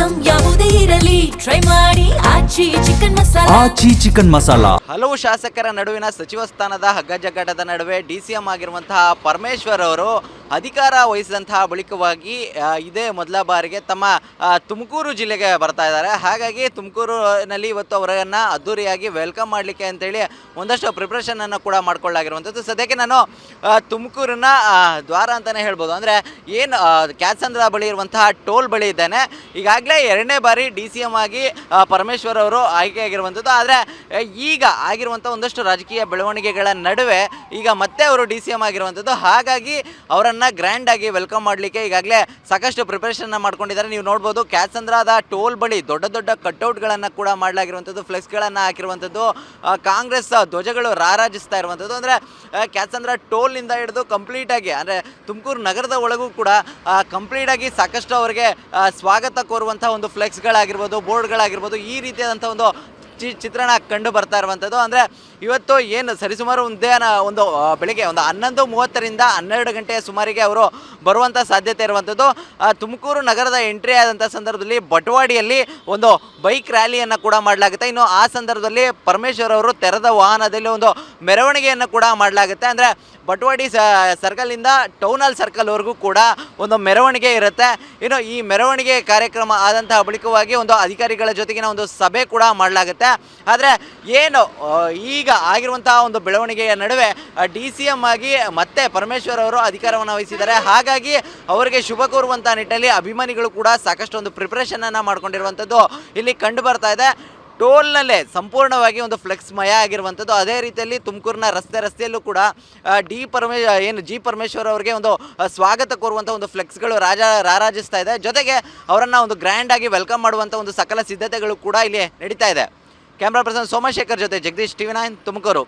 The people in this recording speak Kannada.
ಐಟಂ ಯಾವುದೇ ಇರಲಿ ಟ್ರೈ ಮಾಡಿ ಆಚಿ ಚಿಕನ್ ಮಸಾಲಾ. ಹಲವು ಶಾಸಕರ ನಡುವಿನ ಸಚಿವ ಸ್ಥಾನದ ಹಗ್ಗಜಗ್ಗಾಟದ ನಡುವೆ ಡಿಸಿಎಂ ಆಗಿರುವಂತಹ ಪರಮೇಶ್ವರ್ ಅವರು ಅಧಿಕಾರ ವಹಿಸಿದಂತಹ ಬಳಿಕವಾಗಿ ಇದೇ ಮೊದಲ ಬಾರಿಗೆ ತಮ್ಮ ತುಮಕೂರು ಜಿಲ್ಲೆಗೆ ಬರ್ತಾ ಇದ್ದಾರೆ. ಹಾಗಾಗಿ ತುಮಕೂರಿನಲ್ಲಿ ಇವತ್ತು ಅವರನ್ನು ಅದ್ದೂರಿಯಾಗಿ ವೆಲ್ಕಮ್ ಮಾಡಲಿಕ್ಕೆ ಅಂತೇಳಿ ಒಂದಷ್ಟು ಪ್ರಿಪ್ರೇಷನ್ ಅನ್ನು ಕೂಡ ಮಾಡ್ಕೊಳ್ಳಾಗಿರುವಂಥದ್ದು. ಸದ್ಯಕ್ಕೆ ನಾನು ತುಮಕೂರಿನ ದ್ವಾರ ಅಂತಲೇ ಹೇಳ್ಬೋದು. ಅಂದರೆ ಏನು ಕ್ಯಾತ್ಸಂದ್ರ ಬಳಿ ಇರುವಂತಹ ಟೋಲ್ ಬಳಿ ಇದ್ದೇನೆ. ಈಗಾಗಲೇ 2ನೇ ಬಾರಿ ಡಿಸಿಎಂ ಆಗಿ ಪರಮೇಶ್ವರ್ ಅವರು ಆಯ್ಕೆಯಾಗಿರುವಂಥದ್ದು. ಆದರೆ ಈಗ ಆಗಿರುವಂಥ ಒಂದಷ್ಟು ರಾಜಕೀಯ ಬೆಳವಣಿಗೆಗಳ ನಡುವೆ ಈಗ ಮತ್ತೆ ಅವರು ಡಿಸಿಎಂ ಆಗಿರುವಂಥದ್ದು. ಹಾಗಾಗಿ ಅವರನ್ನು ಗ್ರ್ಯಾಂಡ್ ಆಗಿ ವೆಲ್ಕಮ್ ಮಾಡಲಿಕ್ಕೆ ಈಗಾಗಲೇ ಸಾಕಷ್ಟು ಪ್ರಿಪರೇಷನ್ ಮಾಡ್ಕೊಂಡಿದ್ದಾರೆ. ನೀವು ನೋಡ್ಬೋದು ಕ್ಯಾತ್ಸಂದ್ರದ ಟೋಲ್ ಬಳಿ ದೊಡ್ಡ ದೊಡ್ಡ ಕಟ್ಔಟ್ಗಳನ್ನು ಕೂಡ ಮಾಡಲಾಗಿರುವಂಥದ್ದು, ಫ್ಲೆಕ್ಸ್ಗಳನ್ನು ಹಾಕಿರುವಂಥದ್ದು, ಕಾಂಗ್ರೆಸ್ ಧ್ವಜಗಳು ರಾರಾಜಿಸ್ತಾ ಇರುವಂಥದ್ದು. ಅಂದರೆ ಕ್ಯಾತ್ಸಂದ್ರ ಟೋಲ್ನಿಂದ ಹಿಡಿದು ಕಂಪ್ಲೀಟಾಗಿ ಅಂದರೆ ತುಮಕೂರು ನಗರದ ಒಳಗೂ ಕೂಡ ಕಂಪ್ಲೀಟಾಗಿ ಸಾಕಷ್ಟು ಅವರಿಗೆ ಸ್ವಾಗತ ಕೋರುವಂಥ ಒಂದು ಫ್ಲೆಕ್ಸ್ಗಳಾಗಿರ್ಬೋದು, ಬೋರ್ಡ್ಗಳಾಗಿರ್ಬೋದು, ಈ ರೀತಿಯಾದಂಥ ಒಂದು ಚಿತ್ರಣ ಕಂಡು ಬರ್ತಾ ಇರುವಂಥದ್ದು. ಅಂದರೆ ಇವತ್ತು ಏನು ಸರಿಸುಮಾರು ಒಂದು ಬೆಳಿಗ್ಗೆ ಒಂದು 11:30ರಿಂದ 12 ಗಂಟೆಯ ಸುಮಾರಿಗೆ ಅವರು ಬರುವಂಥ ಸಾಧ್ಯತೆ ಇರುವಂಥದ್ದು. ತುಮಕೂರು ನಗರದ ಎಂಟ್ರಿ ಆದಂಥ ಸಂದರ್ಭದಲ್ಲಿ ಬಟವಾಡಿಯಲ್ಲಿ ಒಂದು ಬೈಕ್ ರ್ಯಾಲಿಯನ್ನು ಕೂಡ ಮಾಡಲಾಗುತ್ತೆ. ಇನ್ನು ಆ ಸಂದರ್ಭದಲ್ಲಿ ಪರಮೇಶ್ವರ್ ಅವರು ತೆರೆದ ವಾಹನದಲ್ಲಿ ಒಂದು ಮೆರವಣಿಗೆಯನ್ನು ಕೂಡ ಮಾಡಲಾಗುತ್ತೆ. ಅಂದರೆ ಬಟವಾಡಿ ಸರ್ಕಲಿಂದ ಟೌನ್ ಹಾಲ್ ಸರ್ಕಲ್ವರೆಗೂ ಕೂಡ ಒಂದು ಮೆರವಣಿಗೆ ಇರುತ್ತೆ. ಇನ್ನು ಈ ಮೆರವಣಿಗೆ ಕಾರ್ಯಕ್ರಮ ಆದಂತಹ ಬಳಿಕವಾಗಿ ಒಂದು ಅಧಿಕಾರಿಗಳ ಜೊತೆಗಿನ ಒಂದು ಸಭೆ ಕೂಡ ಮಾಡಲಾಗುತ್ತೆ. ಆದರೆ ಏನು ಈಗ ಆಗಿರುವಂತಹ ಒಂದು ಬೆಳವಣಿಗೆಯ ನಡುವೆ ಡಿಸಿಎಂ ಆಗಿ ಮತ್ತೆ ಪರಮೇಶ್ವರ್ ಅವರು ಅಧಿಕಾರವನ್ನು ವಹಿಸಿದ್ದಾರೆ. ಹಾಗಾಗಿ ಅವರಿಗೆ ಶುಭ ಕೋರುವಂಥ ನಿಟ್ಟಿನಲ್ಲಿ ಅಭಿಮಾನಿಗಳು ಕೂಡ ಸಾಕಷ್ಟು ಒಂದು ಪ್ರಿಪ್ರೇಷನನ್ನು ಮಾಡ್ಕೊಂಡಿರುವಂಥದ್ದು ಇಲ್ಲಿ ಕಂಡು ಬರ್ತಾ ಇದೆ. ಟೋಲ್ನಲ್ಲೇ ಸಂಪೂರ್ಣವಾಗಿ ಒಂದು ಫ್ಲೆಕ್ಸ್ ಮಯ ಆಗಿರುವಂಥದ್ದು. ಅದೇ ರೀತಿಯಲ್ಲಿ ತುಮಕೂರಿನ ರಸ್ತೆಯಲ್ಲೂ ಕೂಡ ಜಿ ಪರಮೇಶ್ವರ್ ಅವರಿಗೆ ಒಂದು ಸ್ವಾಗತ ಕೋರುವಂಥ ಒಂದು ಫ್ಲೆಕ್ಸ್ಗಳು ರಾರಾಜಿಸ್ತಾ ಇದೆ. ಜೊತೆಗೆ ಅವರನ್ನು ಒಂದು ಗ್ರ್ಯಾಂಡ್ ಆಗಿ ವೆಲ್ಕಮ್ ಮಾಡುವಂಥ ಒಂದು ಸಕಲ ಸಿದ್ಧತೆಗಳು ಕೂಡ ಇಲ್ಲಿ ನಡೀತಾ ಇದೆ. ಕ್ಯಾಮ್ರಾ ಪರ್ಸನ್ ಸೋಮಶೇಖರ್ ಜೊತೆ ಜಗದೀಶ್, TV9 ತುಮಕೂರು.